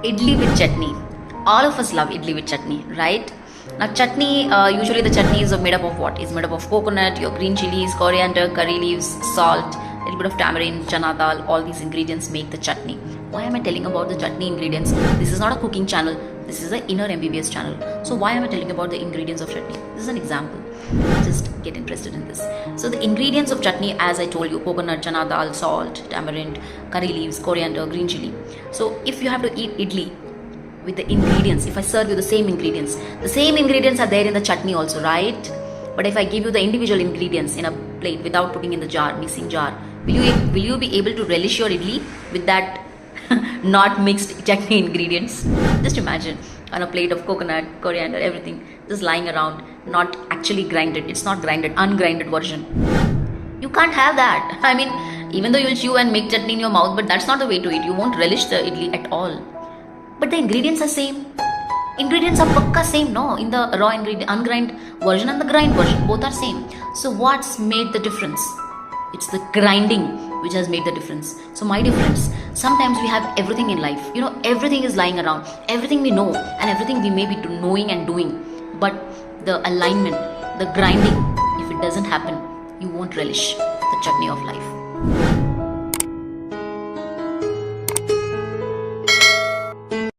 Idli with chutney. All of us love idli with chutney, right? Now, chutney, usually the chutney is made up of what? It's made up of coconut, your green chilies, coriander, curry leaves, salt, a little bit of tamarind, chana dal. All these ingredients make the chutney. Why am I telling about the chutney ingredients? This is not a cooking channel. This is the InnerMBBS channel. So why am I telling about the ingredients of chutney? This is an example. Just get interested in this. So the ingredients of chutney, as I told you, coconut, chana dal, salt, tamarind, curry leaves, coriander, green chili. So if you have to eat idli with the ingredients, if I serve you the same ingredients are there in the chutney also, right? But if I give you the individual ingredients in a plate without putting in the jar, mixing jar, will you be able to relish your idli with that not mixed chutney ingredients? Just imagine on a plate of coconut, coriander, everything just lying around, not actually grinded. It's not grinded, ungrinded version. You can't have that. I mean, even though you'll chew and make chutney in your mouth, but that's not the way to eat. You won't relish the idli at all. But the ingredients are same. Ingredients are pakka same, no? In the raw ingredient, ungrind version and the grind version, both are same. So what's made the difference? It's the grinding which has made the difference. So my difference, sometimes we have everything in life. You know, everything is lying around. Everything we know and everything we may be knowing and doing. But the alignment, the grinding, if it doesn't happen, you won't relish the chutney of life.